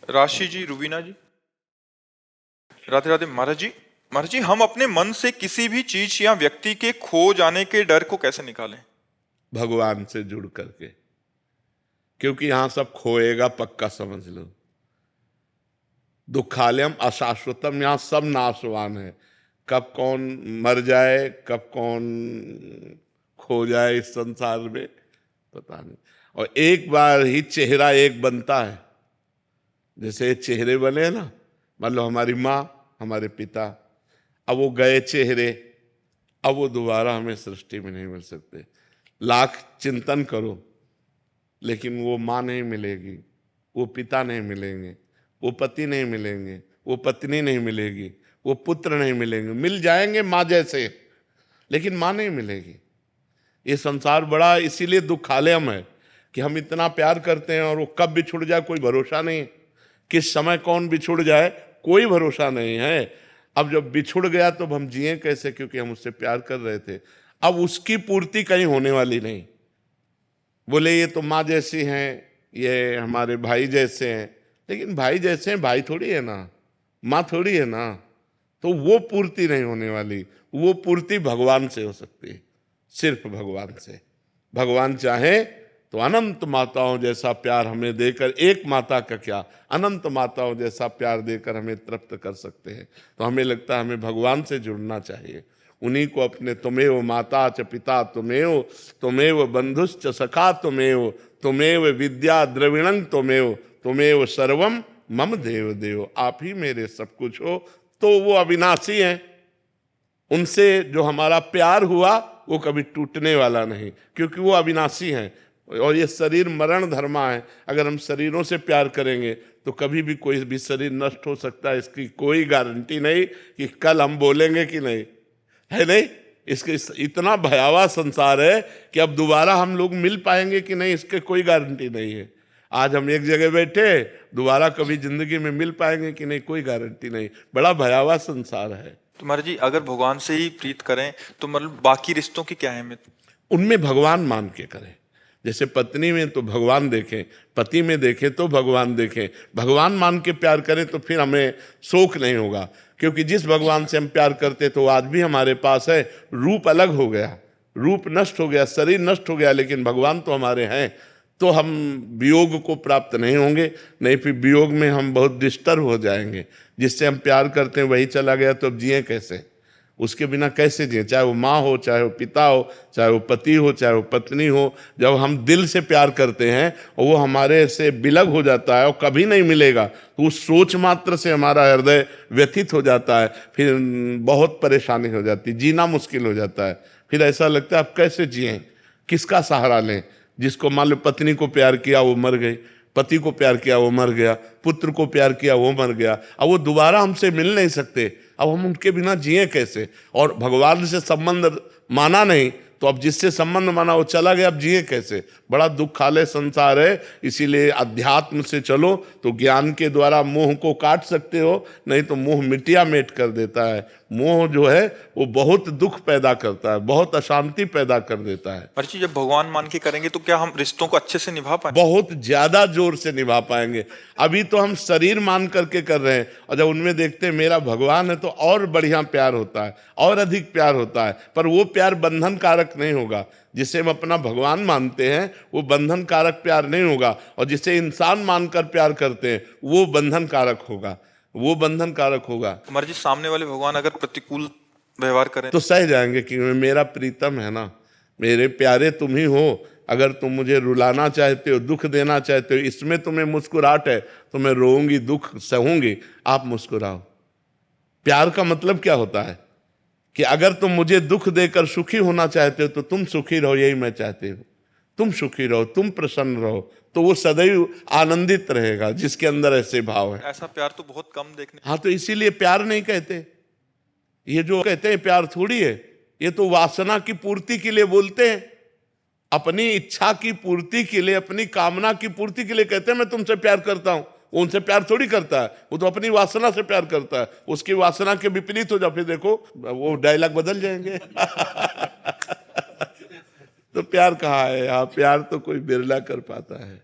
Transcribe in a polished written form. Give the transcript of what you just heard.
राशि जी, रुबीना जी, राधे राधे। महाराज जी, हम अपने मन से किसी भी चीज या व्यक्ति के खो जाने के डर को कैसे निकालें? भगवान से जुड़ करके, क्योंकि यहां सब खोएगा, पक्का समझ लो। दुखालयम अशाश्वतम, यहां सब नाशवान है। कब कौन मर जाए, कब कौन खो जाए इस संसार में पता नहीं। और एक बार ही चेहरा एक बनता है। जैसे चेहरे बने हैं ना, मान लो हमारी माँ, हमारे पिता, अब वो गए चेहरे, अब वो दोबारा हमें सृष्टि में नहीं मिल सकते। लाख चिंतन करो लेकिन वो माँ नहीं मिलेगी, वो पिता नहीं मिलेंगे, वो पति नहीं मिलेंगे, वो पत्नी नहीं मिलेगी, वो पुत्र नहीं मिलेंगे। मिल जाएंगे माँ जैसे, लेकिन माँ नहीं मिलेगी। ये संसार बड़ा इसीलिए दुखालयम है कि हम इतना प्यार करते हैं और वो कब बिछुड़ जाए कोई भरोसा नहीं। किस समय कौन बिछुड़ जाए कोई भरोसा नहीं है। अब जब बिछुड़ गया तो हम जिए कैसे, क्योंकि हम उससे प्यार कर रहे थे। अब उसकी पूर्ति कहीं होने वाली नहीं। बोले ये तो माँ जैसी हैं, ये हमारे भाई जैसे हैं, लेकिन भाई जैसे हैं भाई थोड़ी है ना, माँ थोड़ी है ना। तो वो पूर्ति नहीं होने वाली। वो पूर्ति भगवान से हो सकती है, सिर्फ भगवान से। भगवान चाहे तो अनंत माताओं जैसा प्यार हमें देकर, एक माता का क्या, अनंत माताओं जैसा प्यार देकर हमें तृप्त कर सकते हैं। तो हमें लगता है हमें भगवान से जुड़ना चाहिए। उन्हीं को अपने तुमेव माता च पिता तुमेव, तुमेव बंधुश्च सखा तुमेव, तुमेव विद्या द्रविणं तुमेव, तुमेव सर्वम मम देव देव। आप ही मेरे सब कुछ हो। तो वो अविनाशी हैं। उनसे जो हमारा प्यार हुआ वो कभी टूटने वाला नहीं, क्योंकि वो अविनाशी हैं। और ये शरीर मरण धर्मा है। अगर हम शरीरों से प्यार करेंगे तो कभी भी कोई भी शरीर नष्ट हो सकता है। इसकी कोई गारंटी नहीं कि कल हम बोलेंगे कि नहीं, है नहीं। इसके इतना भयावह संसार है कि अब दोबारा हम लोग मिल पाएंगे कि नहीं, इसके कोई गारंटी नहीं है। आज हम एक जगह बैठे, दोबारा कभी जिंदगी में मिल पाएंगे कि नहीं, कोई गारंटी नहीं। बड़ा भयावह संसार है। तो महाराज जी, अगर भगवान से ही प्रीत करें तो मतलब बाकी रिश्तों की क्या अहमियत? उनमें भगवान मान के करें। जैसे पत्नी में तो भगवान देखें, पति में देखें तो भगवान देखें। भगवान मान के प्यार करें तो फिर हमें शोक नहीं होगा, क्योंकि जिस भगवान से हम प्यार करते तो आज भी हमारे पास है। रूप अलग हो गया, रूप नष्ट हो गया, शरीर नष्ट हो गया, लेकिन भगवान तो हमारे हैं। तो हम वियोग को प्राप्त नहीं होंगे, नहीं फिर वियोग में हम बहुत डिस्टर्ब हो जाएंगे। जिससे हम प्यार करते हैं वही चला गया तो अब जिए कैसे, उसके बिना कैसे जिए। चाहे वो माँ हो, चाहे वो पिता हो, चाहे वो पति हो, चाहे वो पत्नी हो। जब हम दिल से प्यार करते हैं और वो हमारे से विलग हो जाता है और कभी नहीं मिलेगा, तो उस सोच मात्र से हमारा हृदय व्यथित हो जाता है। फिर बहुत परेशानी हो जाती है, जीना मुश्किल हो जाता है। फिर ऐसा लगता है अब कैसे जिए, किसका सहारा लें। जिसको मान लो पत्नी को प्यार किया वो मर गई, पति को प्यार किया वो मर गया, पुत्र को प्यार किया वो मर गया। अब वो दोबारा हमसे मिल नहीं सकते, अब हम उनके बिना जिए कैसे। और भगवान से संबंध माना नहीं तो अब जिससे संबंध माना वो चला गया, अब जिए कैसे। बड़ा दुखालय संसार है। इसीलिए अध्यात्म से चलो तो ज्ञान के द्वारा मोह को काट सकते हो, नहीं तो मोह मिटिया मेट कर देता है। मोह जो है वो बहुत दुख पैदा करता है, बहुत अशांति पैदा कर देता है। महाराज जी, जब भगवान मान के करेंगे तो क्या हम रिश्तों को अच्छे से निभा पाएंगे? बहुत ज्यादा जोर से निभा पाएंगे। अभी तो हम शरीर मान करके कर रहे हैं, और जब उनमें देखते हैं मेरा भगवान है तो और बढ़िया प्यार होता है, और अधिक प्यार होता है। पर वो प्यार बंधन कारक नहीं होगा। जिसे हम अपना भगवान मानते हैं वो बंधन कारक प्यार नहीं होगा, और जिसे इंसान मानकर प्यार करते हैं वो बंधन कारक होगा, वो बंधन कारक होगा। महाराज जी, सामने वाले भगवान अगर प्रतिकूल व्यवहार करें तो सह जाएंगे कि मेरा प्रीतम है ना, मेरे प्यारे तुम ही हो। अगर तुम मुझे रुलाना चाहते हो, दुख देना चाहते हो, इसमें तुम्हें मुस्कुराहट है तो मैं रोऊंगी, दुख सहूंगी, आप मुस्कुराओ। प्यार का मतलब क्या होता है कि अगर तुम मुझे दुख देकर सुखी होना चाहते हो तो तुम सुखी रहो, यही मैं चाहती हूँ। तुम सुखी रहो, तुम प्रसन्न रहो, तो वो सदैव आनंदित रहेगा जिसके अंदर ऐसे भाव है। ऐसा प्यार तो बहुत कम देखने। हाँ, तो इसीलिए प्यार नहीं कहते। ये जो कहते हैं प्यार थोड़ी है, ये तो वासना की पूर्ति के लिए बोलते हैं। अपनी इच्छा की पूर्ति के लिए, अपनी कामना की पूर्ति के लिए कहते हैं मैं तुमसे प्यार करता हूं। वो उनसे प्यार थोड़ी करता है, वो तो अपनी वासना से प्यार करता है। उसकी वासना के विपरीत हो जाए फिर देखो वो डायलॉग बदल जाएंगे। तो प्यार कहाँ है यहाँ, प्यार तो कोई बिरला कर पाता है।